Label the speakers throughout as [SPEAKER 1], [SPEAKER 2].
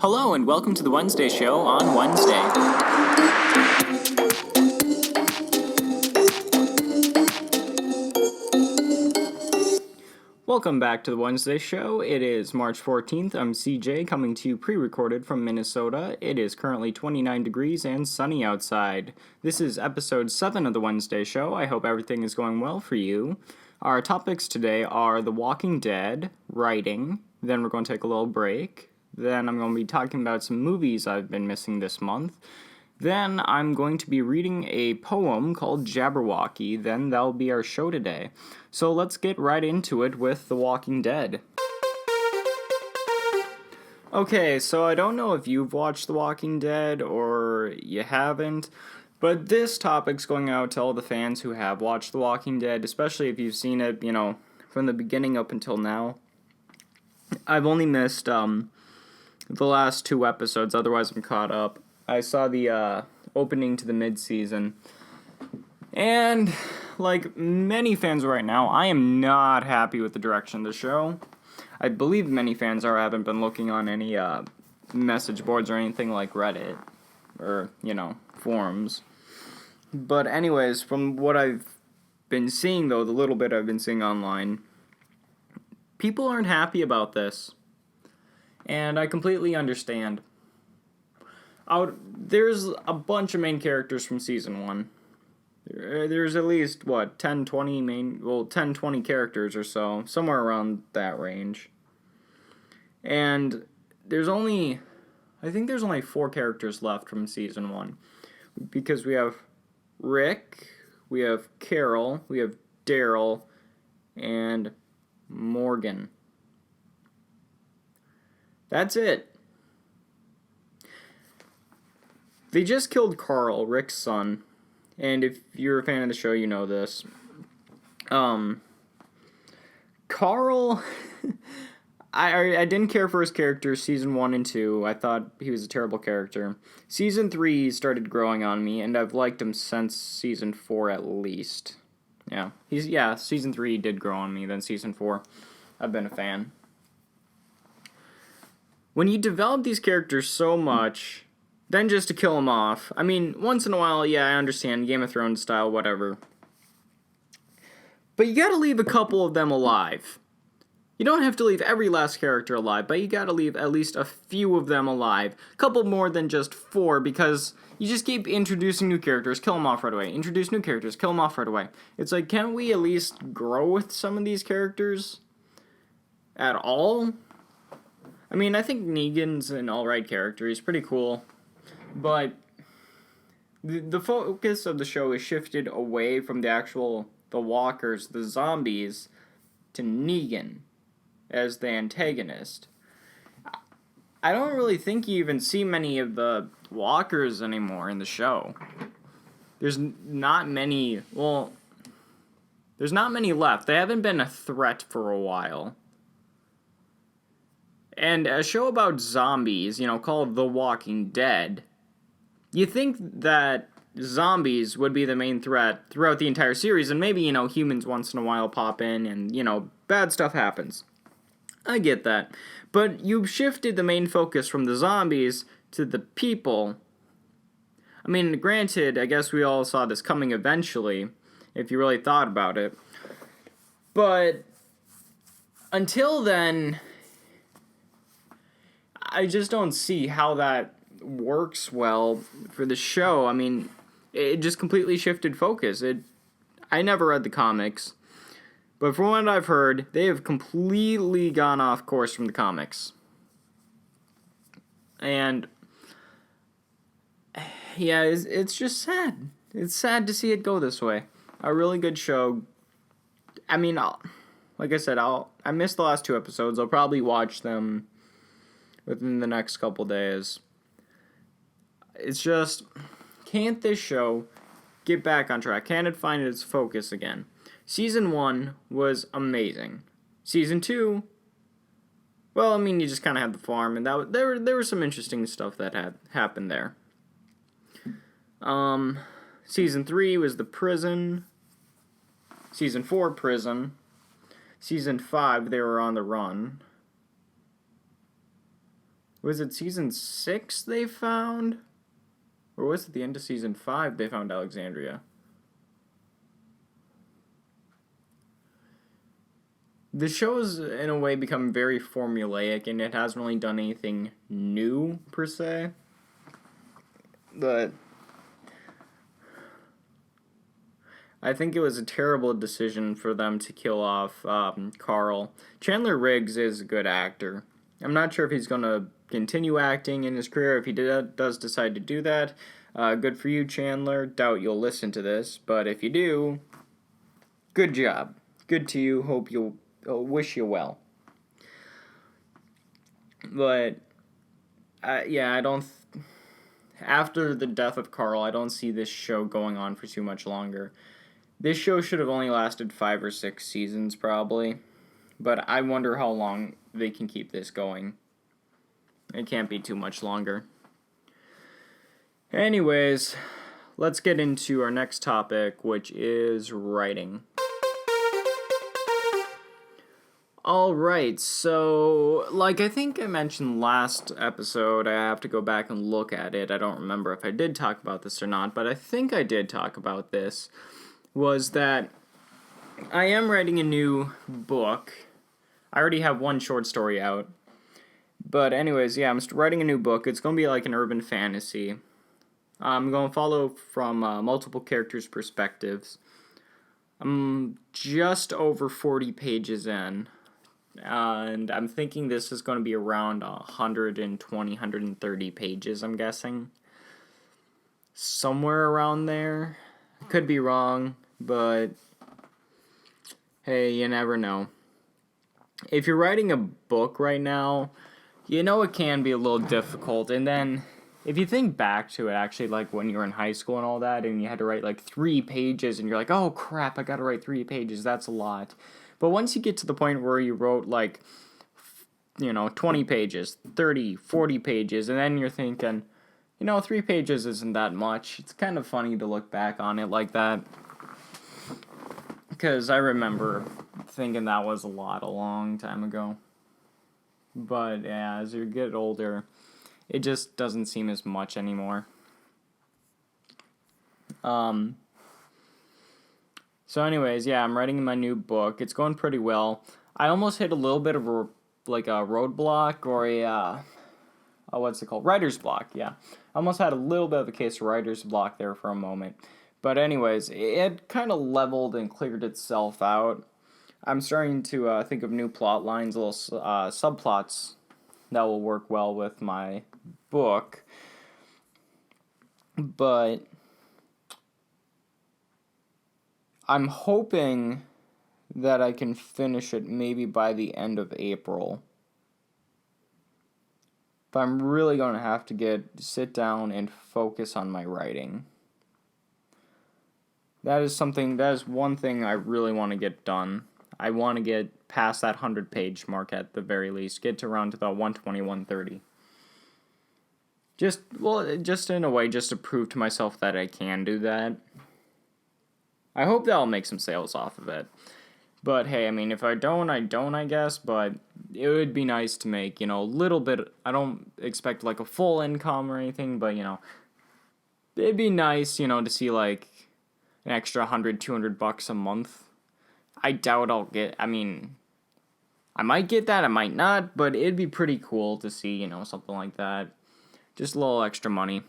[SPEAKER 1] Hello and welcome to the Wednesday Show on Wednesday. Welcome back to the Wednesday Show. It is March 14th. I'm CJ coming to you pre-recorded from Minnesota. It is currently 29 degrees and sunny outside. This is episode 7 of the Wednesday Show. I hope everything is going well for you. Our topics today are The Walking Dead, writing, then we're going to take a little break. Then I'm going to be talking about some movies I've been missing this month. Then I'm going to be reading a poem called Jabberwocky. Then that'll be our show today. So let's get right into it with The Walking Dead. Okay, so I don't know if you've watched The Walking Dead or you haven't, but this topic's going out to all the fans who have watched The Walking Dead, especially if you've seen it, from the beginning up until now. I've only missed, the last 2 episodes, otherwise I'm caught up. I saw the opening to the mid-season, and like many fans right now, I am not happy with the direction of the show. I believe many fans are. I haven't been looking on any message boards or anything like Reddit or, forums. But anyways, from what I've been seeing, though, the little bit I've been seeing online, people aren't happy about this. And I completely understand. There's a bunch of main characters from Season 1. There's at least, 10, 20 characters or so. Somewhere around that range. And I think there's only 4 characters left from Season 1. Because we have Rick, we have Carol, we have Daryl, and Morgan. That's it. They just killed Carl, Rick's son. And if you're a fan of the show, you know this. Carl, I didn't care for his character Season 1 and 2. I thought he was a terrible character. Season 3 started growing on me, and I've liked him since Season 4 at least. Yeah, Season 3 did grow on me, then Season 4, I've been a fan. When you develop these characters so much, then just to kill them off, I mean, once in a while, yeah, I understand, Game of Thrones style, whatever. But you gotta leave a couple of them alive. You don't have to leave every last character alive, but you gotta leave at least a few of them alive. A couple more than just 4, because you just keep introducing new characters, kill them off right away. Introduce new characters, kill them off right away. It's like, can't we at least grow with some of these characters? At all? I mean, I think Negan's an alright character. He's pretty cool. But the focus of the show is shifted away from the walkers, the zombies, to Negan as the antagonist. I don't really think you even see many of the walkers anymore in the show. There's not many left. They haven't been a threat for a while. And a show about zombies, called The Walking Dead, you think that zombies would be the main threat throughout the entire series, and maybe, humans once in a while pop in and, bad stuff happens. I get that. But you've shifted the main focus from the zombies to the people. I mean, granted, I guess we all saw this coming eventually, if you really thought about it. But until then, I just don't see how that works well for the show. I mean, it just completely shifted focus. I never read the comics, but from what I've heard, they have completely gone off course from the comics. And yeah, it's just sad. It's sad to see it go this way. A really good show. I mean, like I said, I missed the last 2 episodes. I'll probably watch them within the next couple days. It's just, can't this show get back on track? Can it find its focus again? Season 1 was amazing. Season 2, well, I mean, you just kind of had the farm, and there was some interesting stuff that had happened there. Season 3 was the prison. Season 4, prison. Season 5, they were on the run. Was it season 6 they found? Or was it the end of season 5 they found Alexandria? The show's, in a way, become very formulaic, and it hasn't really done anything new, per se. But I think it was a terrible decision for them to kill off Carl. Chandler Riggs is a good actor. I'm not sure if he's going to continue acting in his career. If he does decide to do that, good for you, Chandler. Doubt you'll listen to this, but if you do, good job. Good to you. Hope you'll wish you well. But I don't. After the death of Carl, I don't see this show going on for too much longer. This show should have only lasted 5 or 6 seasons, probably. But I wonder how long they can keep this going. It can't be too much longer. Anyways, let's get into our next topic, which is writing. Alright, so, like I think I mentioned last episode, I have to go back and look at it. I don't remember if I did talk about this or not, but I think I did talk about this. Was that I am writing a new book. I already have one short story out. But anyways, I'm writing a new book. It's going to be like an urban fantasy. I'm going to follow from multiple characters' perspectives. I'm just over 40 pages in. And I'm thinking this is going to be around 120, 130 pages, I'm guessing. Somewhere around there. Could be wrong, but hey, you never know. If you're writing a book right now, you know it can be a little difficult. And then, if you think back to it, actually, like when you were in high school and all that, and you had to write like 3 pages, and you're like, oh crap, I gotta write 3 pages, that's a lot. But once you get to the point where you wrote like, 20 pages, 30, 40 pages, and then you're thinking, 3 pages isn't that much. It's kind of funny to look back on it like that. Because I remember thinking that was a long time ago. But yeah, as you get older, it just doesn't seem as much anymore. So anyways, I'm writing my new book. It's going pretty well. I almost hit a little bit of a roadblock or what's it called? Writer's block, yeah. I almost had a little bit of a case of writer's block there for a moment. But anyways, it kind of leveled and cleared itself out. I'm starting to think of new plot lines, little subplots that will work well with my book. But I'm hoping that I can finish it maybe by the end of April. But I'm really going to have to sit down and focus on my writing. That is one thing I really want to get done. I want to get past that 100-page mark at the very least. Get to around to the 120, 130. Just in a way, just to prove to myself that I can do that. I hope that I'll make some sales off of it. But hey, I mean, if I don't, I guess. But it would be nice to make, a little bit. I don't expect like a full income or anything, but, it'd be nice, to see like an extra $100, $200 a month. I doubt I'll get, I might get that, I might not, but it'd be pretty cool to see, something like that. Just a little extra money.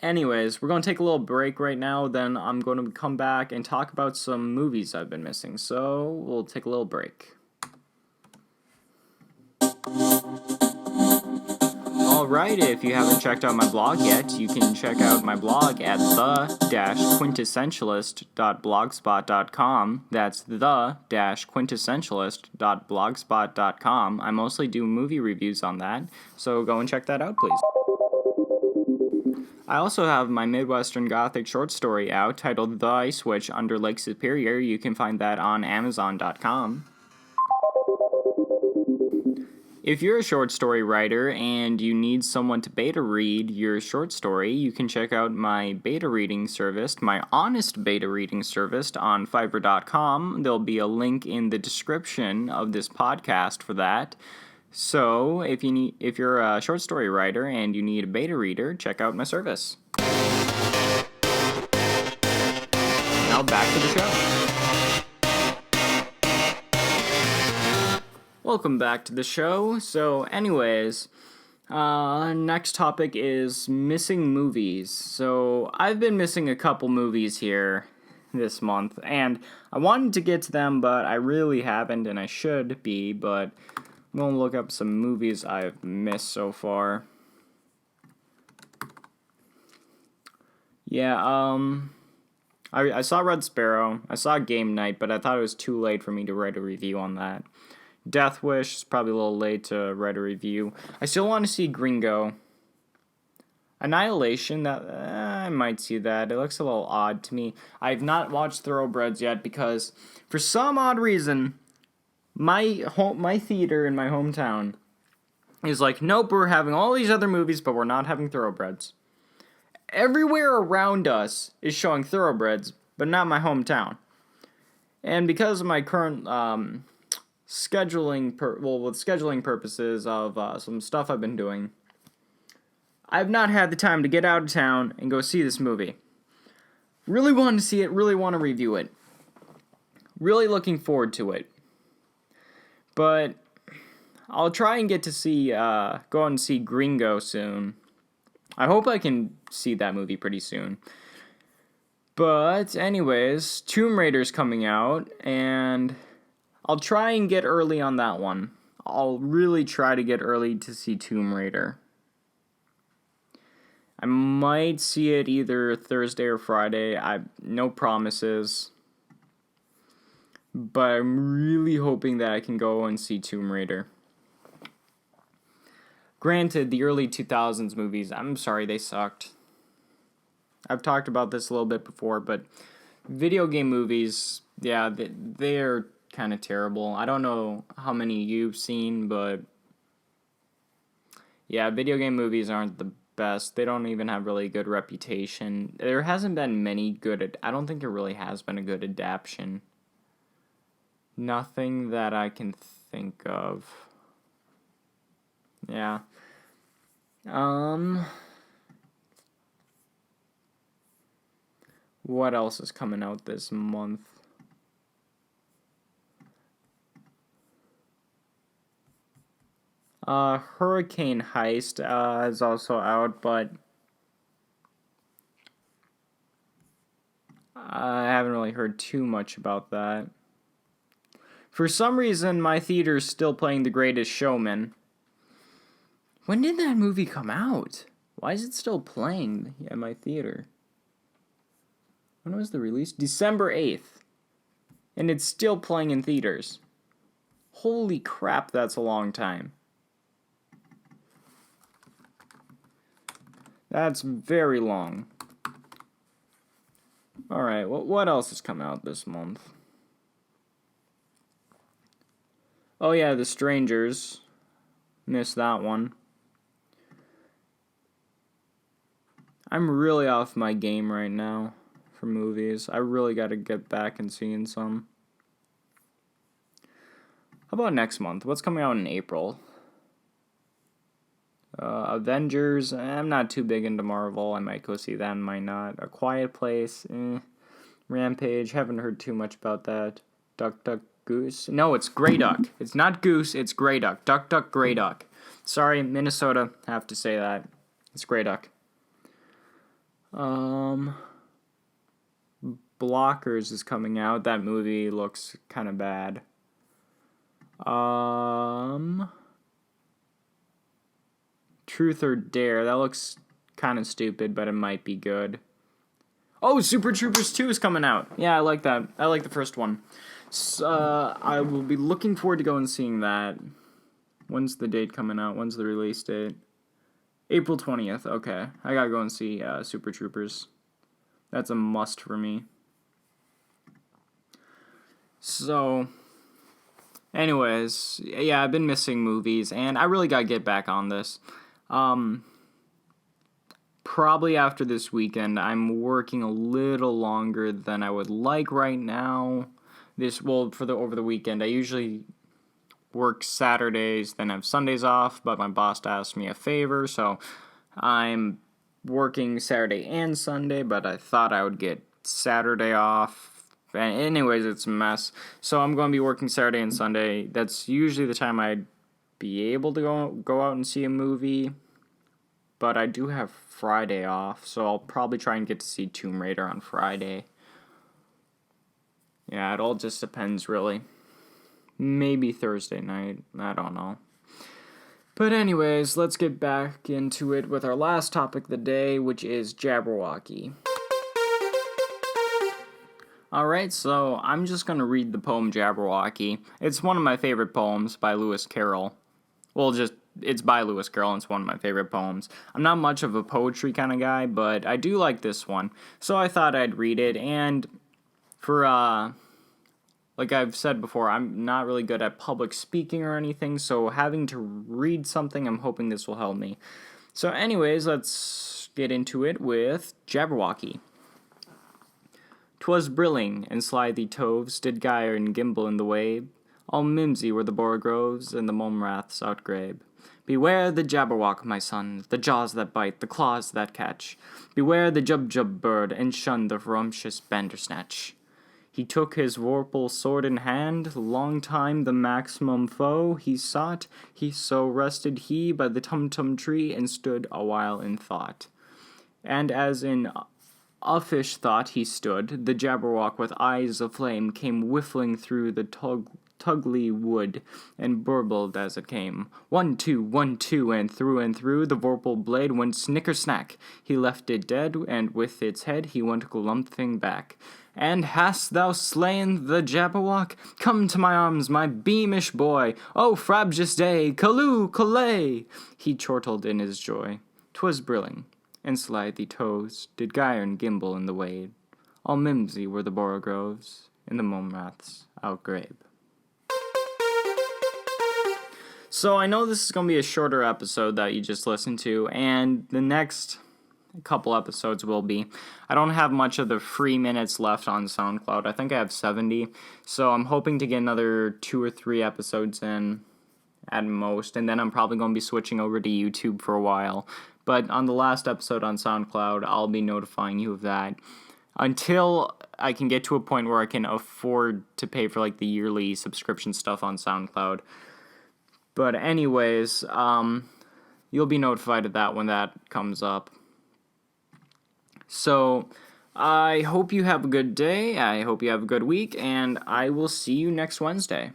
[SPEAKER 1] Anyways, we're going to take a little break right now, then I'm going to come back and talk about some movies I've been missing, so we'll take a little break. Alright, if you haven't checked out my blog yet, you can check out my blog at the-quintessentialist.blogspot.com. That's the-quintessentialist.blogspot.com. I mostly do movie reviews on that, so go and check that out, please. I also have my Midwestern Gothic short story out titled The Ice Witch Under Lake Superior. You can find that on Amazon.com. If you're a short story writer and you need someone to beta read your short story, you can check out my beta reading service, my honest beta reading service on Fiverr.com. There'll be a link in the description of this podcast for that. So, if you're a short story writer and you need a beta reader, check out my service. Now back to the show. Welcome back to the show. So, anyways, next topic is missing movies. So, I've been missing a couple movies here this month, and I wanted to get to them, but I really haven't, and I should be, but I'm going to look up some movies I've missed so far. Yeah, I saw Red Sparrow, I saw Game Night, but I thought it was too late for me to write a review on that. Death Wish is probably a little late to write a review. I still want to see Gringo. Annihilation, that I might see that. It looks a little odd to me. I've not watched Thoroughbreds yet because, for some odd reason, my theater in my hometown is like, nope, we're having all these other movies, but we're not having Thoroughbreds. Everywhere around us is showing Thoroughbreds, but not my hometown. And because of my current scheduling purposes of some stuff I've been doing, I've not had the time to get out of town and go see this movie. Really want to see it, really want to review it. Really looking forward to it. But I'll try and get to see, go out and see Gringo soon. I hope I can see that movie pretty soon. But anyways, Tomb Raider's coming out, and I'll try and get early on that one. I'll really try to get early to see Tomb Raider. I might see it either Thursday or Friday. No promises. But I'm really hoping that I can go and see Tomb Raider. Granted, the early 2000s movies, I'm sorry, they sucked. I've talked about this a little bit before, but video game movies, yeah, they're kind of terrible. I don't know how many you've seen, but yeah, video game movies aren't the best. They don't even have really good reputation. There hasn't been many good. I don't think there really has been a good adaptation. Nothing that I can think of. Yeah. What else is coming out this month? Hurricane Heist is also out, but I haven't really heard too much about that. For some reason, my theater's still playing The Greatest Showman. When did that movie come out? Why is it still playing at my theater? When was the release? December 8th. And it's still playing in theaters. Holy crap, that's a long time. That's very long. Alright, what else has come out this month? Oh yeah, The Strangers. Missed that one. I'm really off my game right now for movies. I really got to get back and seeing some. How about next month? What's coming out in April? Avengers. I'm not too big into Marvel. I might go see that, might not. A Quiet Place. Rampage. Haven't heard too much about that. Duck, Duck, Goose. No, it's Grey Duck. It's not Goose, it's Grey Duck. Duck, Duck, Grey Duck. Sorry, Minnesota. Have to say that. It's Grey Duck. Blockers is coming out. That movie looks kind of bad. Truth or Dare. That looks kind of stupid, but it might be good. Oh, Super Troopers 2 is coming out. Yeah, I like that. I like the first one. So, I will be looking forward to going and seeing that. When's the date coming out? When's the release date? April 20th. Okay. I gotta go and see Super Troopers. That's a must for me. So, anyways, yeah, I've been missing movies, and I really gotta get back on this. Probably after this weekend. I'm working a little longer than I would like right now. Over the weekend. I usually work Saturdays, then have Sundays off, but my boss asked me a favor, so I'm working Saturday and Sunday, but I thought I would get Saturday off. And anyways, it's a mess. So I'm going to be working Saturday and Sunday. That's usually the time I'd be able to go out and see a movie. But I do have Friday off, so I'll probably try and get to see Tomb Raider on Friday. Yeah, it all just depends, really. Maybe Thursday night. I don't know. But anyways, let's get back into it with our last topic of the day, which is Jabberwocky. Alright, so I'm just going to read the poem Jabberwocky. It's one of my favorite poems by Lewis Carroll. Well, it's by Lewis Carroll, and it's one of my favorite poems. I'm not much of a poetry kind of guy, but I do like this one. So I thought I'd read it, and for, like I've said before, I'm not really good at public speaking or anything, so having to read something, I'm hoping this will help me. So anyways, let's get into it with Jabberwocky. 'Twas brilling, and slithy toves did gyre and gimble in the wabe. All mimsy were the borogoves, and the mome-raths outgrabe. Beware the Jabberwock, my son, the jaws that bite, the claws that catch. Beware the Jub-Jub bird, and shun the ferocious Bandersnatch. He took his vorpal sword in hand, long time the maximum foe he sought. He so rested he by the tum-tum tree, and stood a while in thought. And as in uffish thought he stood, the Jabberwock with eyes of flame came whiffling through the tugly wood, and burbled as it came. 1, 2, 1, 2, and through the vorpal blade went snicker-snack. He left it dead, and with its head he went glumphing back. And hast thou slain the Jabberwock? Come to my arms, my beamish boy. Oh, frabjous day, callooh, collay! He chortled in his joy. 'Twas brilling, and slithy toes did gyre and gimble in the wade. All mimsy were the borogoves, and the mome-raths outgrabe. So I know this is going to be a shorter episode that you just listened to, and the next couple episodes will be. I don't have much of the free minutes left on SoundCloud. I think I have 70, so I'm hoping to get another 2 or 3 episodes in at most, and then I'm probably going to be switching over to YouTube for a while. But on the last episode on SoundCloud, I'll be notifying you of that. Until I can get to a point where I can afford to pay for like the yearly subscription stuff on SoundCloud. But anyways, you'll be notified of that when that comes up. So, I hope you have a good day, I hope you have a good week, and I will see you next Wednesday.